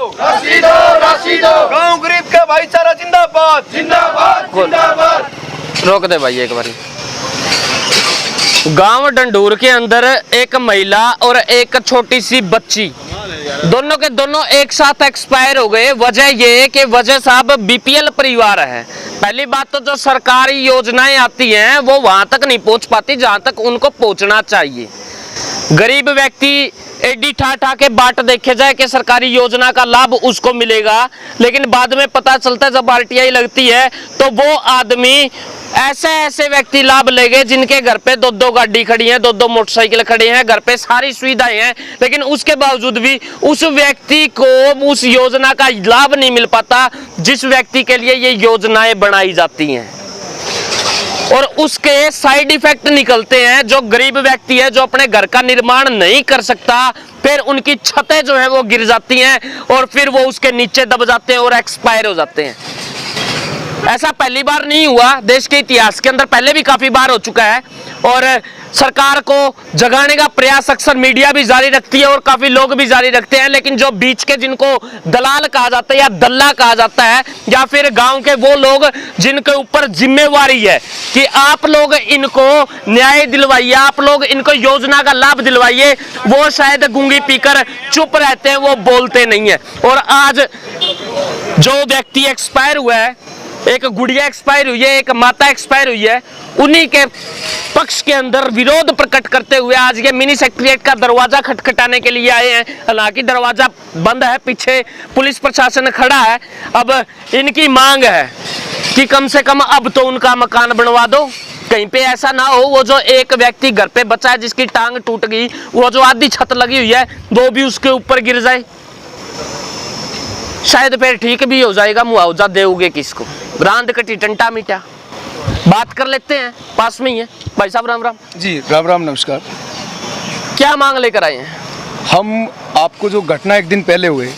राशि दो, राशि दो। गाँव गरीब का भाईचारा जिंदाबाद, जिंदाबाद, जिंदाबाद। रोक दे भाई एक बारी। गांव डंडूर के अंदर एक महिला और एक छोटी सी बच्ची, दोनों के दोनों एक साथ एक्सपायर हो गए। वजह ये कि वजह साहब बीपीएल परिवार है। पहली बात तो जो सरकारी योजनाएं आती हैं वो वहां तक नहीं पहुंच पाती जहां तक उनको पहुंचना चाहिए। गरीब व्यक्ति एडी ठा के बाट देखे जाए कि सरकारी योजना का लाभ उसको मिलेगा, लेकिन बाद में पता चलता है जब आरटीआई लगती है तो वो आदमी ऐसे व्यक्ति लाभ लेंगे जिनके घर पे दो गाड़ी खड़ी है, दो मोटरसाइकिल खड़े हैं, घर पे सारी सुविधाएं हैं, लेकिन उसके बावजूद भी उस व्यक्ति को उस योजना का लाभ नहीं मिल पाता जिस व्यक्ति के लिए ये योजनाएं बनाई जाती हैं। और उसके साइड इफेक्ट निकलते हैं। जो गरीब व्यक्ति है जो अपने घर का निर्माण नहीं कर सकता, फिर उनकी छतें जो है वो गिर जाती हैं और फिर वो उसके नीचे दब जाते हैं और एक्सपायर हो जाते हैं। ऐसा पहली बार नहीं हुआ, देश के इतिहास के अंदर पहले भी काफी बार हो चुका है। और सरकार को जगाने का प्रयास अक्सर मीडिया भी जारी रखती है और काफी लोग भी जारी रखते हैं, लेकिन जो बीच के जिनको दलाल कहा जाता है या दल्ला कहा जाता है, या फिर गांव के वो लोग जिनके ऊपर जिम्मेवारी है कि आप लोग इनको न्याय दिलवाइए, आप लोग इनको योजना का लाभ दिलवाइए, वो शायद गूंगी पीकर चुप रहते हैं, वो बोलते नहीं है। और आज जो व्यक्ति एक्सपायर हुआ है, एक गुड़िया एक्सपायर हुई है, एक माता एक्सपायर हुई है, उन्हीं के पक्ष के अंदर विरोध प्रकट करते हुए आज ये मिनी सेक्रेटेरिएट का दरवाजा खटखटाने के लिए आए हैं। हालांकि दरवाजा बंद है, पीछे पुलिस प्रशासन खड़ा है। अब इनकी मांग है कि कम से कम अब तो उनका मकान बनवा दो। कहीं पे ऐसा ना हो वो जो एक व्यक्ति घर पे बचा है जिसकी टांग टूट गई, वो जो आधी छत लगी हुई है वो भी उसके ऊपर गिर जाए, शायद फिर ठीक भी हो जाएगा। मुआवजा देओगे किसको? रांद कटी टंटा मीठा। बात कर लेते हैं, पास में ही है भाई साहब। राम राम जी। राम राम, नमस्कार। क्या मांग लेकर आए हैं? हम आपको जो घटना एक दिन पहले हुए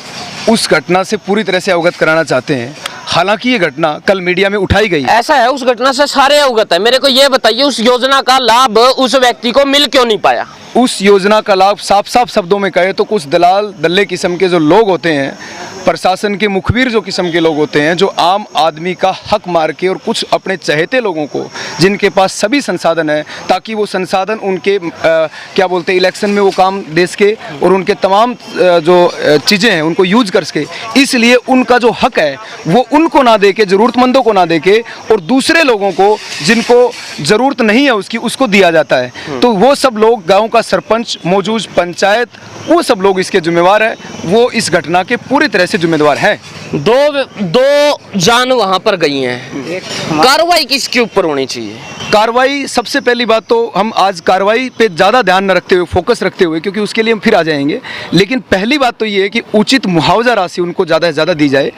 उस घटना से पूरी तरह से अवगत कराना चाहते हैं। हालांकि ये घटना कल मीडिया में उठाई गई। ऐसा है, उस घटना से सारे अवगत है। मेरे को ये बताइए उस योजना का लाभ उस व्यक्ति को मिल क्यों नहीं पाया? उस योजना का लाभ साफ शब्दों में कहे तो कुछ दल्ले किस्म के जो लोग होते हैं, प्रशासन के मुखबिर जो किस्म के लोग होते हैं, जो आम आदमी का हक मार के और कुछ अपने चहेते लोगों को जिनके पास सभी संसाधन है ताकि वो संसाधन उनके क्या बोलते हैं इलेक्शन में वो काम दे सके और उनके तमाम जो चीज़ें हैं उनको यूज कर सके, इसलिए उनका जो हक है वो उनको ना दे के, ज़रूरतमंदों को ना दे के, और दूसरे लोगों को जिनको ज़रूरत नहीं है उसकी उसको दिया जाता है। तो वो सब लोग, गाँव का सरपंच, मौजूद पंचायत, वो सब लोग इसके जिम्मेवार है। वो इस घटना के पूरी तरह से जिम्मेदार है। दो जान वहां पर गई हैं, कार्रवाई किसके ऊपर होनी चाहिए? कार्रवाई सबसे पहली बात तो हम आज कार्रवाई पे ज़्यादा ध्यान न रखते हुए, फोकस रखते हुए, क्योंकि उसके लिए हम फिर आ जाएंगे, लेकिन पहली बात तो ये है कि उचित मुआवजा राशि उनको ज़्यादा से ज़्यादा दी जाए।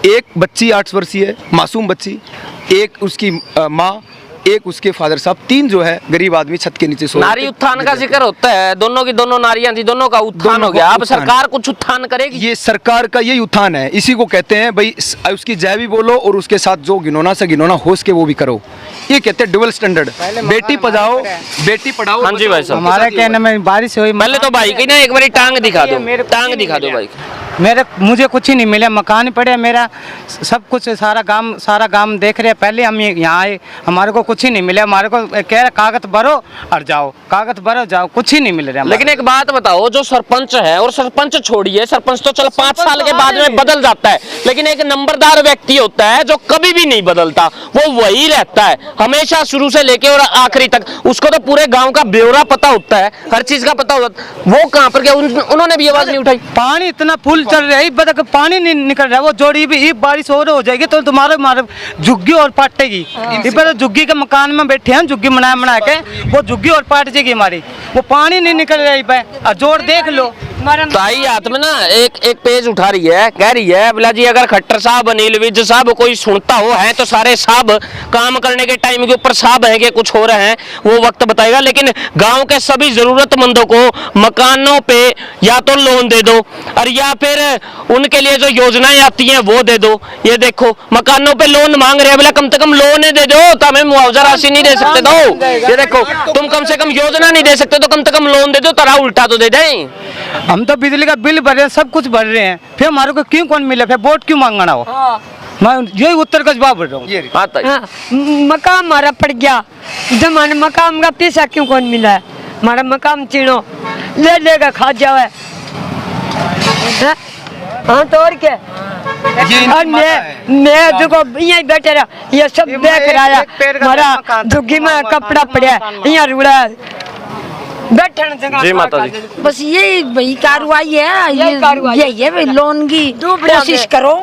एक बच्ची 8 वर्षीय मासूम बच्ची, एक उसकी माँ, एक उसके फादर साहब, 3 जो है गरीब आदमी छत के नीचे सो। नारी उत्थान का जिक्र होता है, दोनों की दोनों नारियां थी, दोनों का उत्थान हो गया। अब सरकार कुछ उत्थान करेगी? ये सरकार का यही उत्थान है, इसी को कहते हैं भाई उसकी जय भी बोलो और उसके साथ जो घिनौना से घिनौना हो सके वो भी करो। ये कहते हैं डबल स्टैंडर्ड, बेटी पढ़ाओ बेटी पढ़ाओ। हाँ जी भाई साहब। हमारे कहने में बारिश हुई, पहले तो भाई की ना एक बार टांग दिखा दो, टांग दिखा दो भाई। मुझे कुछ ही नहीं मिला, मकान पड़े, मेरा सब कुछ सारा गांव देख रहे हैं। पहले हम यहाँ आए, हमारे को कुछ ही नहीं मिला। हमारे को कह रहे कागज भरो और जाओ, कागज भरो जाओ, कुछ ही नहीं मिल रहा। लेकिन एक बात बताओ, जो सरपंच है, और सरपंच छोड़िए, सरपंच तो चल 5 साल के बाद में बदल जाता है, लेकिन एक नंबरदार व्यक्ति होता है जो कभी भी नहीं बदलता, वो वही रहता है हमेशा, शुरू से लेके और आखिरी तक। उसको तो पूरे गाँव का ब्यौरा पता होता है, हर चीज का पता होता है। वो कहाँ पर गया? उन्होंने भी आवाज नहीं उठाई। पानी इतना फुल चल रहा है, पानी नहीं निकल रहा है। वो जोड़ी भी एक बारिश और हो जाएगी तो तुम्हारे झुग्गी और पाटेगी। झुग्गी के मकान में बैठे हैं, झुग्गी बना के वो झुग्गी और पाट जाएगी हमारी। वो पानी नहीं निकल रहा है, जोड़ देख लो। ताई हाथ में ना एक पेज उठा रही है, कह रही है बिला जी अगर खट्टर साहब, अनिल विज साहब कोई सुनता हो है तो सारे साहब काम करने के टाइम के ऊपर साहब हैं कि कुछ हो रहे हैं, वो वक्त बताएगा। लेकिन गांव के सभी जरूरतमंदों को मकानों पे या तो लोन दे दो और या फिर उनके लिए जो योजनाएं आती हैं वो दे दो। ये देखो मकानों पे लोन मांग रहे हैं, बोला कम से कम लोन दे दो, तो हमें मुआवजा राशि नहीं दे सकते दो। ये देखो तुम कम से कम योजना नहीं दे सकते तो कम से कम लोन दे दो, तरह उल्टा तो दे दें। हम तो बिजली का बिल भर रहे हैं, सब कुछ भर रहे हैं, फिर हमारे को क्यों कौन मिले, फिर वोट क्यों मांगना हो। मैं यही उत्तर का जवाब दे रहा हूँ। हाँ, मकाम हमारा पड़ गया, जमान मकाम का पैसा क्यों कौन मिला है, हमारा मकाम चीनो ले लेगा खा जावे। हाँ तो और क्या, और मैं देखो यहाँ बैठे रहा, ये सब देख रहा है, हमारा झुग्गी में कपड़ा पड़ा है, यहाँ रुड़ा है, बैठने जगह। जी माता जी, बस यही भाई कार्रवाई है, यही है भाई, लोन की कोशिश करो,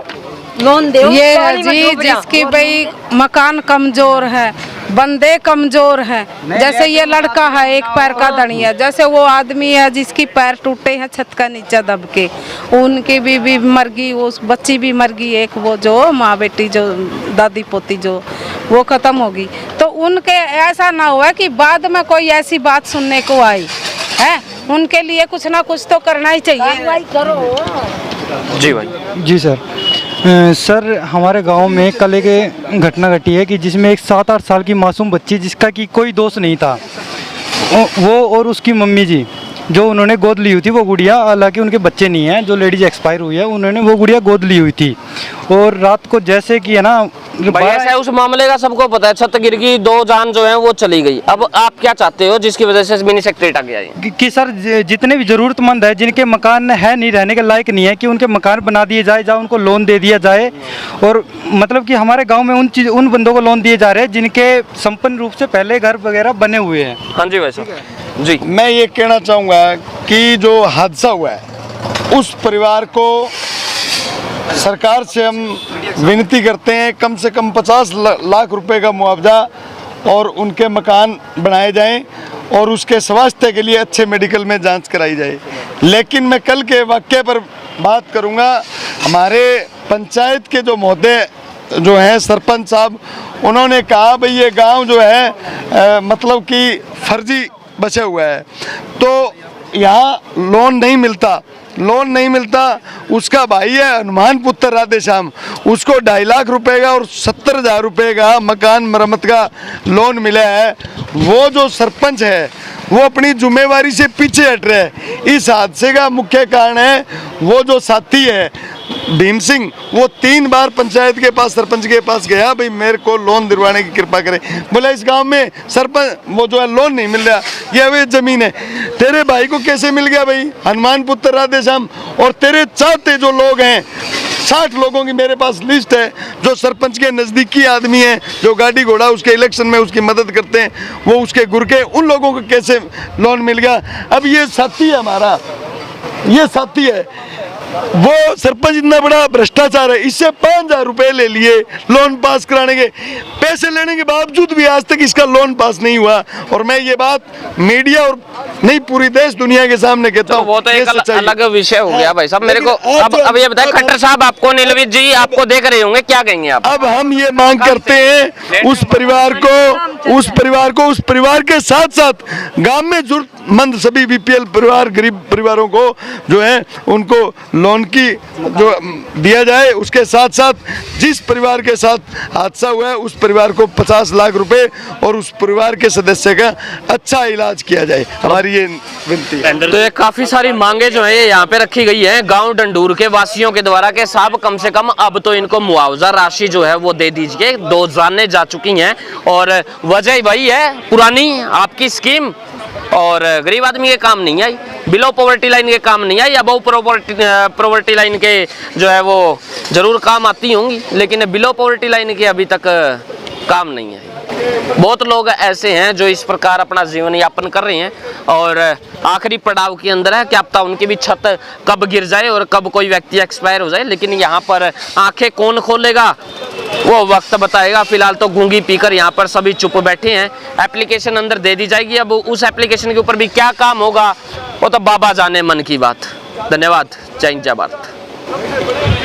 लोन दो। ये है जी जिसकी भाई मकान कमजोर है, बंदे कमजोर हैं, जैसे ये लड़का है एक पैर का धनी है, जैसे वो आदमी है जिसकी पैर टूटे हैं छत का नीचे दब के, उनकी भी मर गई, वो बच्ची भी मर गई, एक वो जो माँ बेटी जो दादी पोती जो वो खत्म होगी। तो उनके ऐसा ना हुआ कि बाद में कोई ऐसी बात सुनने को आई है, उनके लिए कुछ ना कुछ तो करना ही चाहिए। जी भाई। जी सर, सर हमारे गांव में कल एक घटना घटी है कि जिसमें एक 7-8 साल की मासूम बच्ची जिसका कि कोई दोष नहीं था, वो और उसकी मम्मी जी जो उन्होंने गोद ली हुई थी वो गुड़िया, हालांकि उनके बच्चे नहीं हैं, जो लेडीज एक्सपायर हुई है उन्होंने वो गुड़िया गोद ली हुई थी, और रात को जैसे कि है ना भाई ऐसा है, उस मामले का सबको पता है, छत गिर गई, 2 जान जो है वो चली गई। अब आप क्या चाहते हो जिसकी वजह से मिनी सेक्रेटरी आ गया है? कि सर जितने भी ज़रूरतमंद है जिनके मकान है नहीं, रहने के लायक नहीं है, कि उनके मकान बना दिए जाए, या उनको लोन दे दिया जाए, और मतलब कि हमारे गांव में उन बंदों को लोन दिए जा रहे हैं जिनके संपन्न रूप से पहले घर वगैरह बने हुए हैं। हाँ जी भाई साहब जी। मैं ये कहना चाहूँगा कि जो हादसा हुआ है उस परिवार को सरकार से हम विनती करते हैं कम से कम 50 लाख रुपए का मुआवजा और उनके मकान बनाए जाएं और उसके स्वास्थ्य के लिए अच्छे मेडिकल में जांच कराई जाए। लेकिन मैं कल के वाक़ये पर बात करूंगा। हमारे पंचायत के जो महोदय जो हैं सरपंच साहब, उन्होंने कहा भाई ये गांव जो है मतलब कि फर्जी बचा हुआ है, तो यहाँ लोन नहीं मिलता। उसका भाई है हनुमान पुत्र राधेश्याम, उसको 2.5 लाख रुपए का और 70,000 रुपये का मकान मरम्मत का लोन मिला है। वो जो सरपंच है वो अपनी जिम्मेवारी से पीछे हट रहा है। इस हादसे का मुख्य कारण है वो जो साथी है भीम सिंह, वो 3 बार पंचायत के पास सरपंच के पास गया, भाई मेरे को लोन दिलवाने की कृपा करें। बोला इस गांव में सरपंच वो जो है लोन नहीं मिल रहा, ये अवैध जमीन है। तेरे भाई को कैसे मिल गया भाई हनुमान पुत्र राधेश्याम? और तेरे चाहते जो लोग हैं 60 लोगों की मेरे पास लिस्ट है जो सरपंच के नज़दीकी आदमी हैं, जो गाड़ी घोड़ा उसके इलेक्शन में उसकी मदद करते हैं, वो उसके गुरके, उन लोगों को कैसे लोन मिल गया? अब ये साथी है हमारा, ये साथी है, वो सरपंच इतना बड़ा भ्रष्टाचार है, इससे 5,000 रुपए ले लिए लोन पास कराने के, पैसे लेने के बावजूद भी आज तक इसका लोन पास नहीं हुआ। और मैं ये बात मीडिया और नहीं पूरी देश दुनिया के सामने कहता हूँ। वो तो एक अलग विषय हो गया भाई साहब। मेरे को अब ये बताएं, खट्टर साहब आपको, नीलवित जी आपको देख रहे होंगे, क्या कहेंगे आप? अब हम ये मांग करते हैं उस परिवार के साथ साथ गांव में जरूरतमंद सभी बीपीएल परिवार, गरीब परिवारों को जो है उनको लोन की जो दिया जाए। उसके साथ साथ जिस परिवार के साथ हादसा हुआ है उस परिवार को 50 लाख रुपए और उस परिवार के सदस्य का अच्छा इलाज किया जाए, हमारी ये विनती है। तो ये काफी सारी मांगे जो है यहाँ पे रखी गई है गांव डंडूर के वासियों के द्वारा के साहब कम से कम अब तो इनको मुआवजा राशि जो है वो दे दीजिए। 2 जानें जा चुकी हैं और वजह वही है पुरानी आपकी स्कीम, और गरीब आदमी के काम नहीं आई, बिलो पॉवर्टी लाइन के काम नहीं आई। अबव पॉवर्टी लाइन के जो है वो जरूर काम आती होंगी, लेकिन बिलो पॉवर्टी लाइन के अभी तक काम नहीं है। बहुत लोग ऐसे हैं जो इस प्रकार अपना जीवन यापन कर रहे हैं और आखिरी पड़ाव के अंदर है, क्या पता उनकी भी छत कब गिर जाए और कब कोई व्यक्ति एक्सपायर हो जाए। लेकिन यहाँ पर आंखें कौन खोलेगा वो वक्त बताएगा। फिलहाल तो गूंगी पीकर यहाँ पर सभी चुप बैठे हैं। एप्लीकेशन अंदर दे दी जाएगी, अब उस एप्लीकेशन के ऊपर भी क्या काम होगा वो तो बाबा जाने मन की बात। धन्यवाद, जय हिंद जय भारत।